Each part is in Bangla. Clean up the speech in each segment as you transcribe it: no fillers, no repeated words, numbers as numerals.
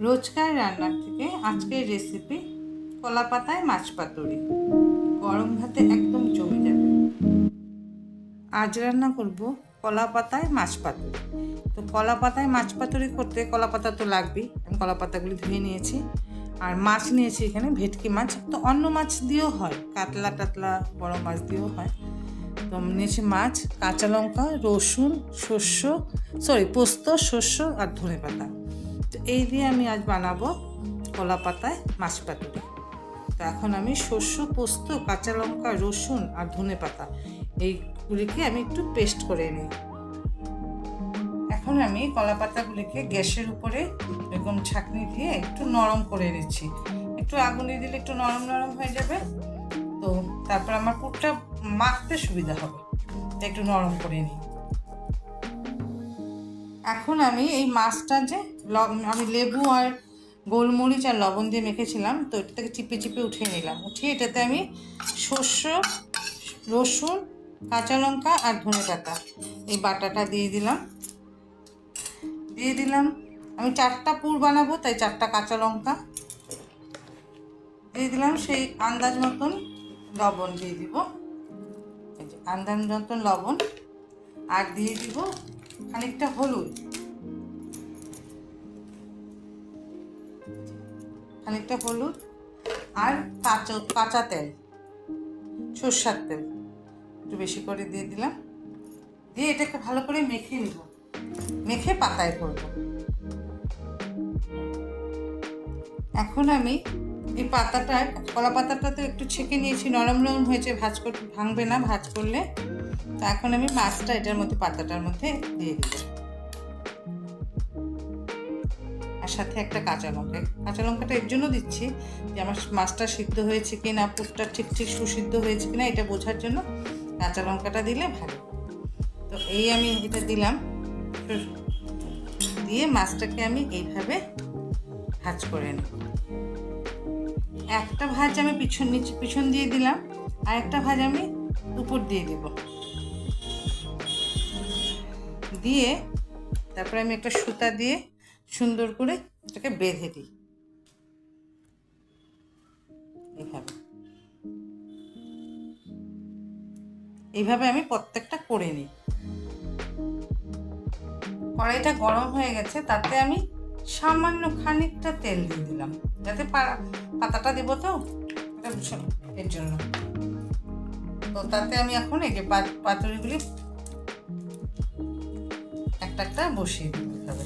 রোজকার রান্নার থেকে আজকের রেসিপি কলা পাতায় মাছ পাতুরি। গরম ভাতে একদম জমে যাবে। আজ রান্না করব কলা পাতায় মাছ পাতুরি। তো কলা পাতায় মাছ পাতুরি করতে কলা পাতা তো লাগবেই। আমি কলা পাতাগুলি ধুয়ে নিয়েছি। আর মাছ নিয়েছি এখানে ভেটকি মাছ, তো অন্য মাছ দিয়েও হয়, কাতলা টাতলা বড় মাছ দিয়েও হয়। তো নিয়েছি মাছ, কাঁচা লঙ্কা, রসুন, পোস্ত, শস্য আর ধনেপাতা। তো এই দিয়ে আমি আজ বানাবো কলা পাতায় মাছ পাতুরি। তো এখন আমি শস্য, পোস্ত, কাঁচা লঙ্কা, রসুন আর ধনেপাতা এইগুলিকে আমি একটু পেস্ট করে নিই। এখন আমি কলা পাতাগুলিকে গ্যাসের উপরে এরকম ছাঁকনি দিয়ে একটু নরম করে নিচ্ছি। একটু আগুনে দিলে একটু নরম নরম হয়ে যাবে, তো তারপর আমার পুরটা মাখতে সুবিধা হবে। একটু নরম করে নিই। এখন আমি এই মাছটা যে আমি লেবু আর গোলমরিচ আর লবণ দিয়ে মেখেছিলাম, তো এটা থেকে চিপে চিপে উঠিয়ে নিলাম। উঠিয়ে এটাতে আমি শস্য, রসুন, কাঁচা লঙ্কা আর ধনেপাতা এই বাটাটা দিয়ে দিলাম। আমি 4টা পুর বানাবো, তাই 4টা কাঁচা লঙ্কা দিয়ে দিলাম। সেই আন্দাজ মতন লবণ দিয়ে দিব, আন্দাজ মতন লবণ। আর দিয়ে দিব খানিকটা হলুদ, আর কাঁচা তেল, সর্ষের তেল একটু বেশি করে দিয়ে দিলাম। দিয়ে এটাকে ভালো করে মেখে নিব, মেখে পাতায় করব। এখন আমি এই পাতাটা, কলা পাতাটা তো একটু ছেঁকে নিয়েছি, নরম নরম হয়েছে, ভাঙবে না ভাজ করলে। তো এখন আমি মাছটা এটার মধ্যে, পাতাটার মধ্যে দিয়ে দিব, আর সাথে একটা কাঁচা লঙ্কাটা এর জন্য দিচ্ছি যে আমার মাছটা সিদ্ধ হয়েছে কি না, পুরটা ঠিক সুসিদ্ধ হয়েছে কিনা এটা বোঝার জন্য কাঁচা লঙ্কাটা দিলে ভালো। তো এই আমি এটা দিলাম, দিয়ে মাছটাকে আমি এইভাবে ভাজ করে নেব। একটা ভাজ আমি পিছন দিয়ে দিলাম, আর একটা ভাজ আমি উপর দিয়ে দেব। দিয়ে তারপরে আমি একটা সুতা দিয়ে সুন্দর করে এটাকে বেঁধে দিই। এইভাবে আমি প্রত্যেকটা করে নিই। কড়াইটা গরম হয়ে গেছে, তাতে আমি সামান্য খানিকটা তেল দিয়ে দিলাম, যাতে পাতাটা দেবো তো এর জন্য। তো তাতে আমি এখন এই যে পাতুরিগুলি একটা একটা বসিয়ে দিতে হবে।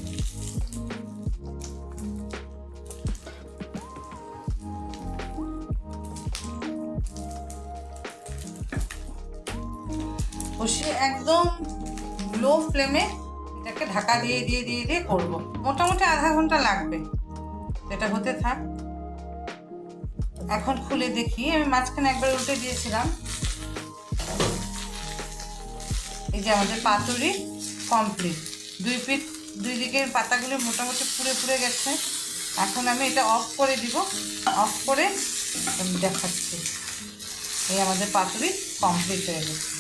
বসিয়ে একদম লো ফ্লেমে এটাকে ঢাকা দিয়ে দিয়ে দিয়ে দিয়ে করবো। মোটামুটি আধা ঘন্টা লাগবে, এটা হতে থাক। এখন খুলে দেখি, আমি মাঝখানে একবার উল্টে দিয়েছিলাম। এই যে আমাদের পাতুরি কমপ্লিট। দুই দিকের পাতাগুলো মোটামুটি পুড়ে গেছে। এখন আমি এটা অফ করে দিব, অফ করে দেখাচ্ছি। এই আমাদের পাতুরি কমপ্লিট হয়ে গেছে।